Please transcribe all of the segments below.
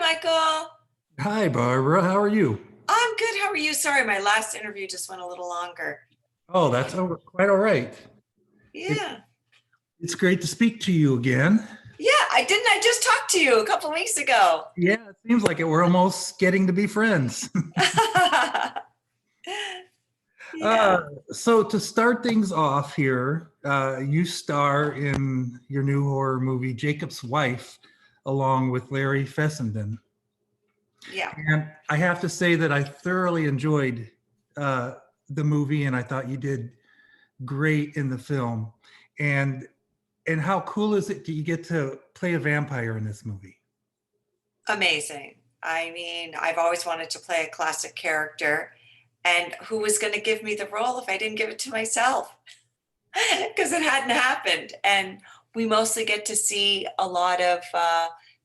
Michael. Hi, Barbara. How are you? I'm good. How are you? Sorry, my last interview just went a little longer. Oh, that's quite all right. It, Yeah. it's great to speak to you again. Yeah, I just talked to you a couple weeks ago. Yeah, it seems like it. We're almost getting to be friends. Uh, Yeah. so to start things off here, you star in your new horror movie, Jacob's Wife, along with Larry Fessenden. Yeah. And I have to say that I thoroughly enjoyed uh, the movie, and I thought you did great in the film. And and how cool is it that you get to play a vampire in this movie? Amazing. I mean, I've always wanted to play a classic character, and who was going to give me the role if I didn't give it to myself? Because it hadn't happened. And we mostly get to see a lot of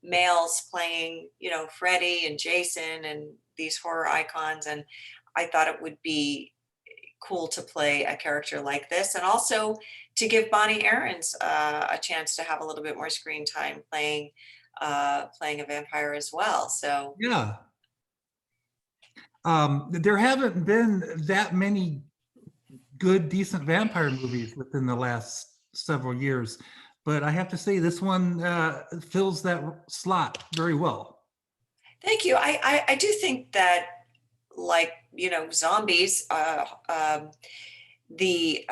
males playing, Freddy and Jason and these horror icons. And I thought it would be cool to play a character like this, and also to give Bonnie Aarons a chance to have a little bit more screen time playing a vampire as well. So Yeah. There haven't been that many good, decent vampire movies within the last several years, but I have to say this one fills that slot very well. thank you. I do think that, like, zombies, the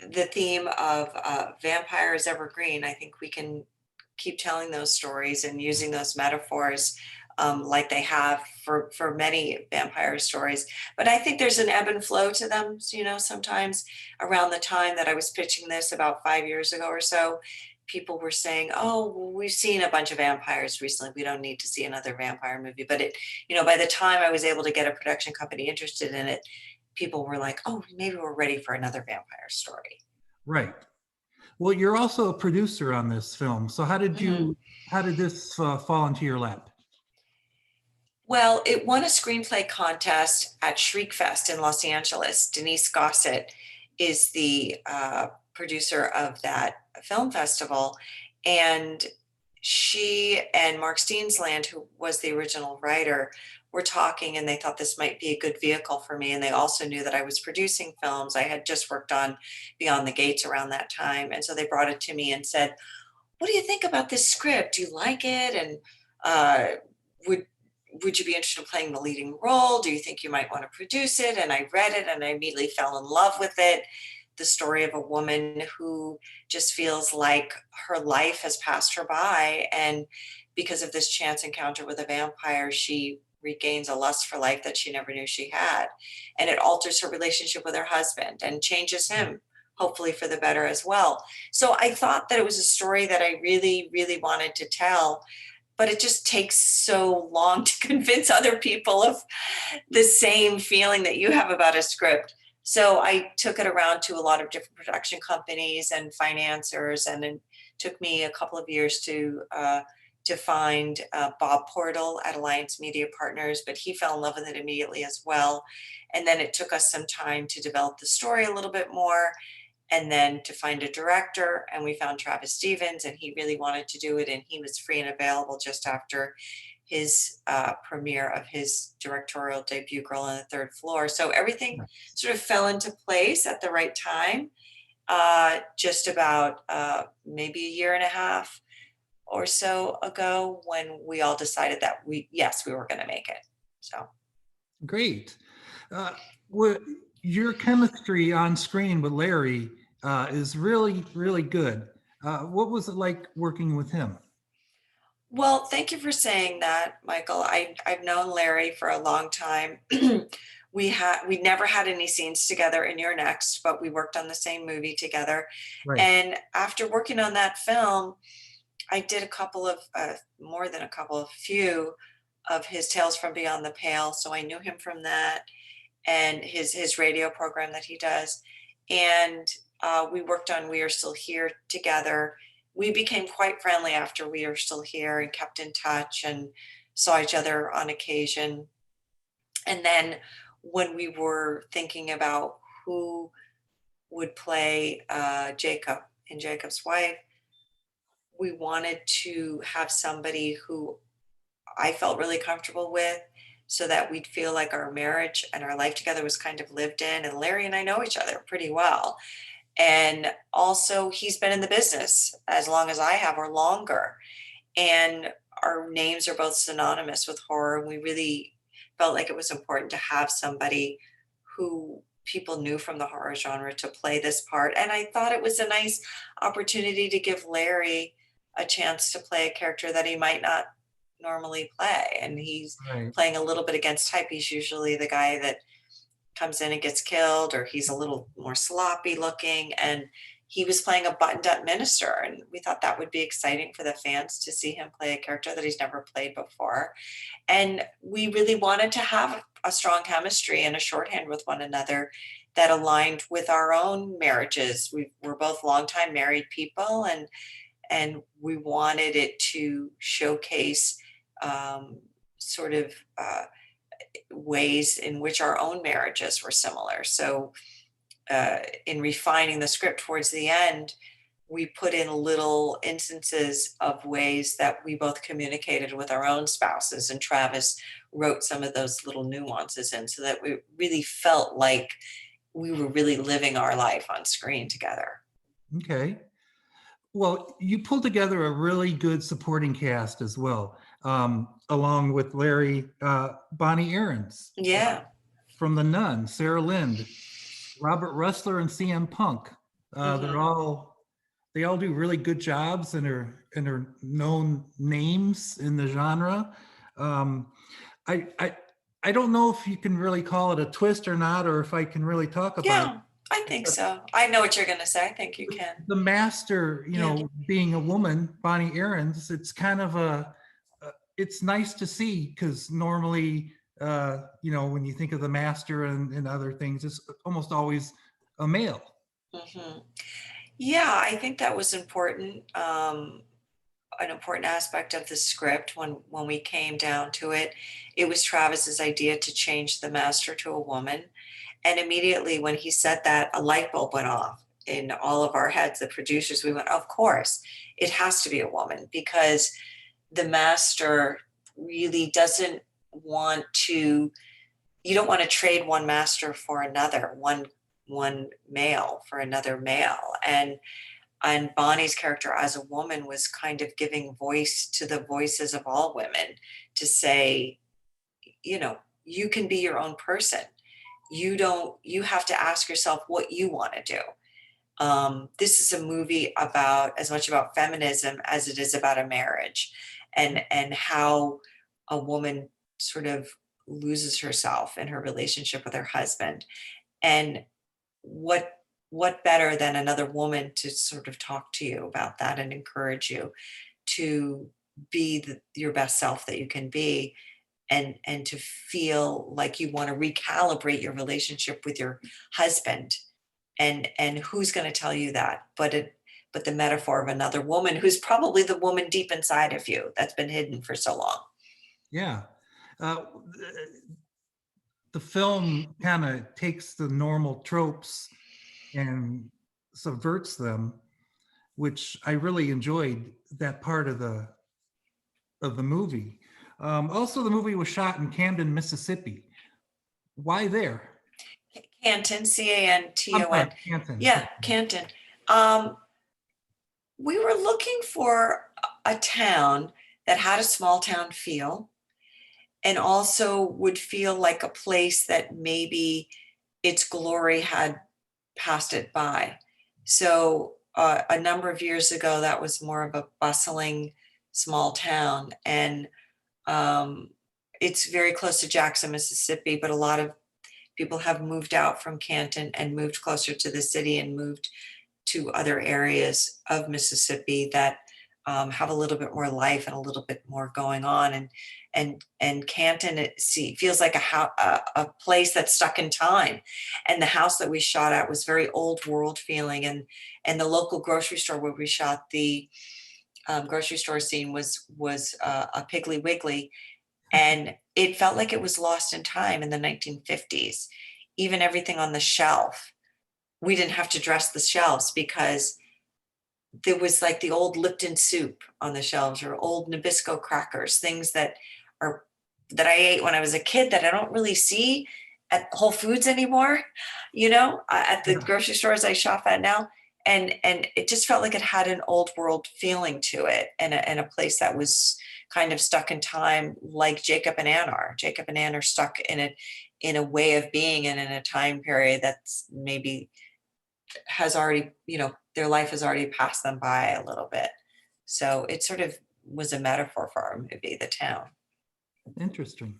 the theme of vampire is evergreen. I think we can keep telling those stories and using those metaphors, like they have for many vampire stories. But I think there's an ebb and flow to them. So, sometimes around the time that I was pitching this about 5 years ago or so, people were saying, "Oh, well, we've seen a bunch of vampires recently. We don't need to see another vampire movie." But by the time I was able to get a production company interested in it, people were like, "Oh, maybe we're ready for another vampire story." Right. Well, you're also a producer on this film. So Mhm. how did this fall into your lap? Well, it won a screenplay contest at Shriekfest in Los Angeles. Denise Gossett is the producer of that film festival. And she and Mark Steensland, who was the original writer, were talking, and they thought this might be a good vehicle for me. And they also knew that I was producing films. I had just worked on Beyond the Gates around that time. And so they brought it to me and said, "What do you think about this script? Do you like it? And would would you be interested in playing the leading role? Do you think you might want to produce it?" And I read it and I immediately fell in love with it. The story of a woman who just feels like her life has passed her by. And because of this chance encounter with a vampire, she regains a lust for life that she never knew she had. And it alters her relationship with her husband and changes him, hopefully for the better as well. So I thought that it was a story that I really, really wanted to tell, but it just takes so long to convince other people of the same feeling that you have about a script. So I took it around to a lot of different production companies and financiers, and it took me a couple of years to find Bob Portal at Alliance Media Partners, but he fell in love with it immediately as well. And then it took us some time to develop the story a little bit more, and then to find a director, and we found Travis Stevens, and he really wanted to do it, and he was free and available just after his premiere of his directorial debut, Girl on the Third Floor. So everything sort of fell into place at the right time, just about maybe a year and a half or so ago, when we all decided that we were going to make it. So Great. Uh, what, your chemistry on screen with Larry is really, really good. What was it like working with him? well, thank you for saying that, Michael. I've known Larry for a long time. We never had any scenes together in Your Next, but we worked on the same movie together. Right. And after working on that film, I did a couple of more than a couple, of few of his Tales from Beyond the Pale. So I knew him from that, and his radio program that he does. And we worked on We Are Still Here together. We became quite friendly after We Are Still Here and kept in touch and saw each other on occasion. And then when we were thinking about who would play Jacob in Jacob's Wife, we wanted to have somebody who I felt really comfortable with, so that we'd feel like our marriage and our life together was kind of lived in. And Larry and I know each other pretty well. And also, he's been in the business as long as I have or longer. And our names are both synonymous with horror. And we really felt like it was important to have somebody who people knew from the horror genre to play this part. And I thought it was a nice opportunity to give Larry a chance to play a character that he might not normally play. And he's Right. playing a little bit against type. He's usually the guy that comes in and gets killed, or he's a little more sloppy looking. And he was playing a buttoned up minister. And we thought that would be exciting for the fans to see him play a character that he's never played before. And we really wanted to have a strong chemistry and a shorthand with one another that aligned with our own marriages. We're both longtime married people, and we wanted it to showcase sort of ways in which our own marriages were similar. So, in refining the script towards the end, we put in little instances of ways that we both communicated with our own spouses, and Travis wrote some of those little nuances in, so that we really felt like we were really living our life on screen together. Okay. Well, you pulled together a really good supporting cast as well, along with Larry, Bonnie Aarons Yeah. from The Nun, Sarah Lind, Robert Rustler, and CM Punk. They're Hmm. all they all do really good jobs and are known names in the genre. Um, I, I I don't know if you can really call it a twist or not, or if I can really talk about it. Yeah, I think so. I know what you're going to say. I think you can. The master, Yeah. being a woman, Bonnie Aarons, it's kind of it's nice to see, because normally, when you think of the master and other things, it's almost always a male. Hmm. Yeah, I think that was important. An important aspect of the script when we came down to it. It was Travis's idea to change the master to a woman. And immediately when he said that, a light bulb went off in all of our heads, the producers. We went, of course, it has to be a woman, because the master really doesn't want to, you don't want to trade one master for another, one male for another male. And Bonnie's character as a woman was kind of giving voice to the voices of all women, to say, you can be your own person. You have to ask yourself what you want to do. This is a movie about as much about feminism as it is about a marriage, and how a woman sort of loses herself in her relationship with her husband. And what what better than another woman to sort of talk to you about that and encourage you to be your best self that you can be, and to feel like you want to recalibrate your relationship with your husband. And who's going to tell you that but the metaphor of another woman, who's probably the woman deep inside of you that's been hidden for so long. Yeah. Uh, the film kind of takes the normal tropes and subverts them, which I really enjoyed that part of the movie. Also, the movie was shot in Camden, Mississippi. Why there? Canton, I'm sorry, Canton. Canton. Yeah, Canton. um, we were looking for a town that had a small town feel, and also would feel like a place that maybe its glory had passed it by. So, a number of years ago, that was more of a bustling small town. And um, it's very close to Jackson, Mississippi, but a lot of people have moved out from Canton and moved closer to the city, and moved to other areas of Mississippi that have a little bit more life and a little bit more going on. And Canton, feels like a place that's stuck in time. And the house that we shot at was very old world feeling. And the local grocery store where we shot the grocery store scene was a Piggly Wiggly, and it felt like it was lost in time in the 1950s. Even everything on the shelf, we didn't have to dress the shelves, because there was like the old Lipton soup on the shelves, or old Nabisco crackers, things that or that I ate when I was a kid that I don't really see at Whole Foods anymore, at the Yeah. grocery stores I shop at now. And it just felt like it had an old world feeling to it, and a place that was kind of stuck in time, like Jacob and Ann are. Jacob and Ann are stuck in a way of being and in a time period that's maybe has already, their life has already passed them by a little bit. So it sort of was a metaphor for our movie, the town. Interesting.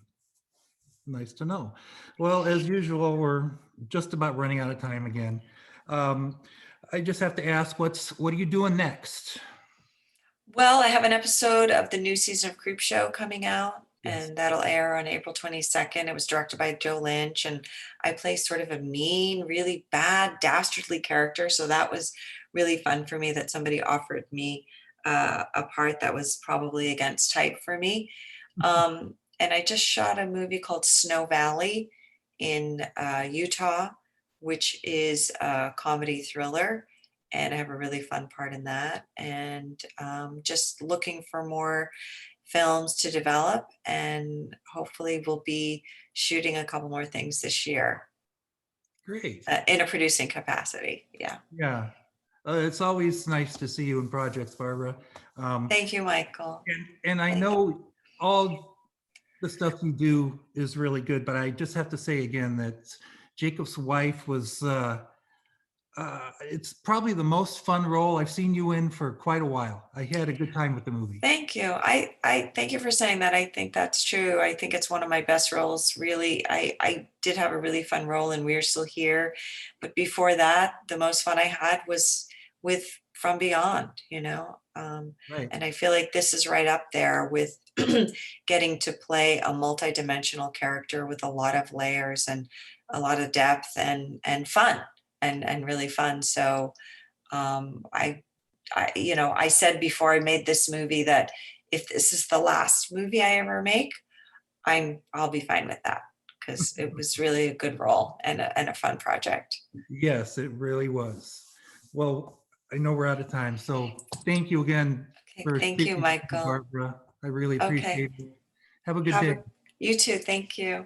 Nice to know. Well, as usual, we're just about running out of time again. Um, I just have to ask, what are you doing next? Well, I have an episode of the new season of Creep Show coming out, Yes. and that'll air on April 22nd. It was directed by Joe Lynch, and I play sort of a mean, really bad, dastardly character. So that was really fun for me that somebody offered me a part that was probably against type for me. And I just shot a movie called Snow Valley in Utah, which is a comedy thriller, and I have a really fun part in that. And just looking for more films to develop, and hopefully we'll be shooting a couple more things this year Great. in a producing capacity. Yeah. Yeah. It's always nice to see you in projects, Barbara. Um, Thank you, Michael. and I Thank you. know all the stuff you do is really good, but I just have to say again that Jacob's wife was, it's probably the most fun role I've seen you in for quite a while. I had a good time with the movie. Thank you. I thank you for saying that. I think that's true. I think it's one of my best roles. Really, I did have a really fun role in We're Still Here, but before that, the most fun I had was with From Beyond. Right. And I feel like this is right up there with getting to play a multidimensional character with a lot of layers and a lot of depth and fun and really fun. So I said before I made this movie that if this is the last movie I ever make, I'll be fine with that, because it was really a good role and a fun project. Yes, it really was. Well, I know we're out of time, so thank you again Okay, for thank you, speaking with me, Michael. Barbara. I really Okay, appreciate it. Have a good day. you too. Thank you.